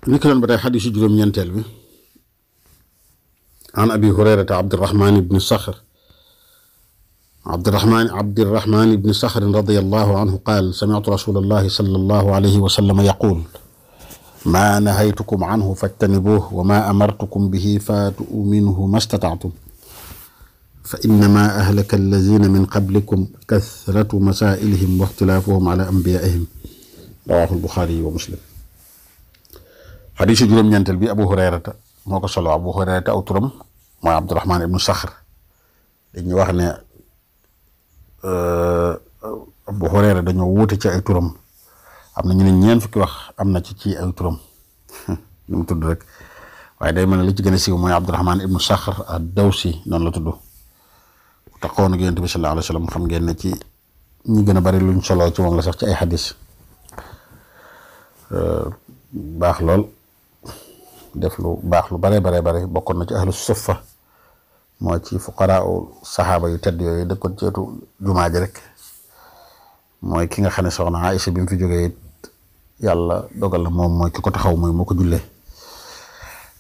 نكلم بدأ حديث جلوم ينتل بي عن أبي هريرة عبد الرحمن بن صخر رضي الله عنه قال سمعت رسول الله صلى الله عليه وسلم يقول ما نهيتكم عنه فاجتنبوه وما أمرتكم به فاتوا منه ما استطعتم فإنما أهلك الذين من قبلكم كثرة مسائلهم واختلافهم على أنبيائهم رواه البخاري ومسلم. حديث جلوم ينتل بي أبو هريرة موكو صلو أبو هريرة أو ترم مع عبد الرحمن بن صخر dañu wax ne Abu Hurayra dañoo wuute ci ay turam am na ñu ne ñeen fukki wax am na ci ay turam ñu mu tudd rek waaye day mel ne li ci gën a siiw mooy Abdurrahman ibnu Sakhr ad-Dawsi noonu la tudd taxoon ak Yonent bi sallallahu alayhi wa sallam xam ngeen ne ci ñi gën a bari luñ solo ci moom la sax ci ay xadis baax lool def lu baax lu bare bokkoon na ci ahlu suffa moo ci fuqaraa saxaaba yu tedd yooyu dëkkoon ci wetu jumaa ji rek mooy ki nga xam ne soxna Aïcha bi mu fi jógee it yàlla dogal na moom mooy ki ko taxaw mooy moo ko jullee.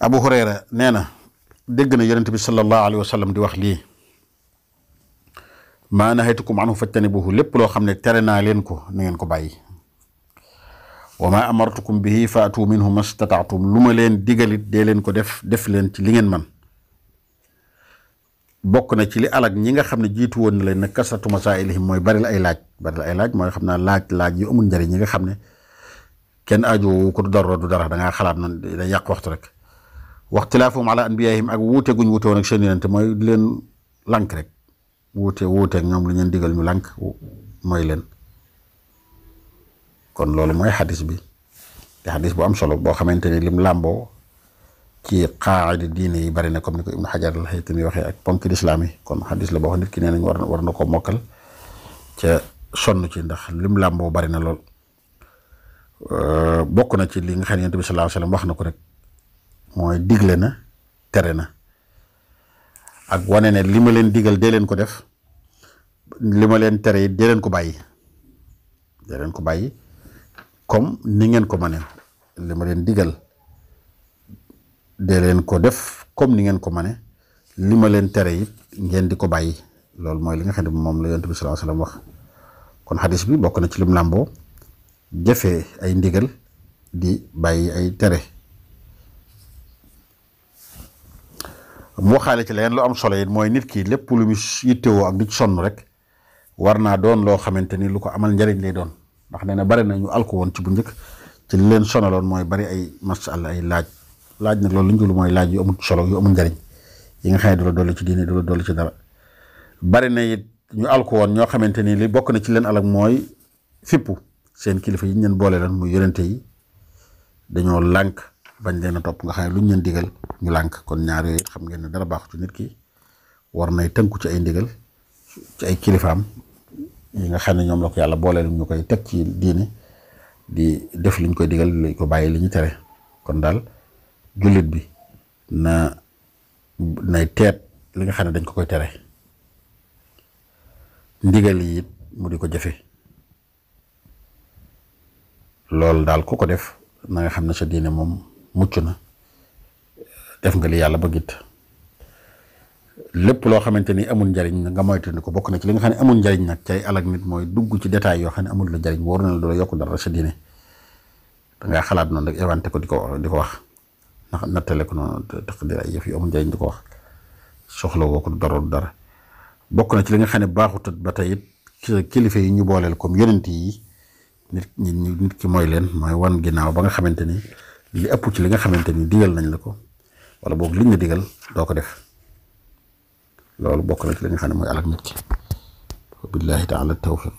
Abu Hurayra nee na dégg na Yonent bi sallallahu alayhi wa sallam di wax lii maa nahaytukum anhu fajtanibuhu lépp loo xam ne tere naa leen ko na ngeen ko bàyyi wa maa amartukum bihi faatu minhu mastataatum lu ma leen digalit dee leen ko def leen ci li ngeen man bokk na ci li alag ñi nga xam ne jiitu woon na leen nag kasratu masaa'ilihim mooy bari la ay laaj mooy xam naa laaj yu amul njëriñ ñi nga xam ne kenn aajo ko du dara da ngaa xalaat na da yàq waxtu rek waxtilaafum ala anbiyaahim ak wuute guñ wuute woon ak seen yonent mooy di leen lànk rek wuute ak ñoom lu ñeen digal ñu lànk mooy leen kon loolu mooy xadis bi te xadis bu am solo boo xamante ni lim làmboo ci qaa'ida diine yi bari na comme ni ko Ibnu Hajar al-Haytami waxee ak ponk lislaam yi kon xadis la boo xam nit ki nee nañ war na ko mokkal ca sonn ci ndax lim làmboo bari na lool bokk na ci li nga xam ne Yonent bi sallallahu alayhi wa sallam wax na ko rek mooy digle na tere na ak wane ne li ma leen digal dee leen ko def li ma leen tere yi dee leen ko bàyyi comme ni ngeen ko mënee li ma leen digal dee leen ko def comme ni ngeen ko mënee li ma leen tere it ngeen di ko bàyyi loolu mooy li nga xam ne moom la Yonent bi sallallahu alayhi wa sallam wax kon xadis bi bokk na ci lim làmboo jëfee ay ndigal di bàyyi ay tere mu waxaale ci leen lu am solo it mooy nit ki lépp lu mu yittewoo ak di ci sonn rek war naa doon loo xamante ni lu ko amal njariñ lay doon ndax nee na bari na ñu alko woon ci bu njëkk ci li leen sonaloon mooy bari ay masala ay laaj nag loolu lu ñu jublu mooy laaj yu amul solo yu amul njariñ yi nga xam ne du la dolli ci diine du la dolli ci dara bari na it ñu alko woon ñoo xamante ni li bokk na ci leen alak mooy fippu seen kilifa yi ñu leen boole lan muy yonente yi dañoo lànk bañ leen a topp nga xam ne lu ñu leen digal ñu lànk kon ñaar yooyu xam ngeen ne dara baaxu ci nit ki war nay tënku ci ay ndigal ci ay kilifaam yi nga xam ne ñoom la ko yàlla boole ñu koy teg ci diine di def liñ koy digal li ko bàyyi li ñu tere kon daal jullit bi nay teet li nga xam ne dañ ko koy tere ndigal yi it mu di ko jëfe loolu daal ku ko def na nga xam ne sa diine moom mucc na def nga li yàlla bëgg it lépp loo xamante ni amul njariñ nga moytu ko bokk na ci li nga xam ne amul njariñ nag cay alag nit mooy dugg ci détail yoo xam ne amul la njariñ wóor na la doo yokk dara sa diine dangaa xalaat noonu rek éventé ko di ko wax ndax nattale ko noonu taqdir ay yëf yu amul njariñ di ko wax soxla woo ko dara bokk na ci li nga xam ne baaxut ba tey it kilifa yi ñu booleel comme yonent yi nit ki mooy leen mooy wan ginnaaw ba nga xamante ni li ëpp ci li nga xamante ni digal nañ la ko wala boog liñ la digal doo ko def loolu bokk na ci li nga xam ne mooy alak nit ki billahi taala tawfiq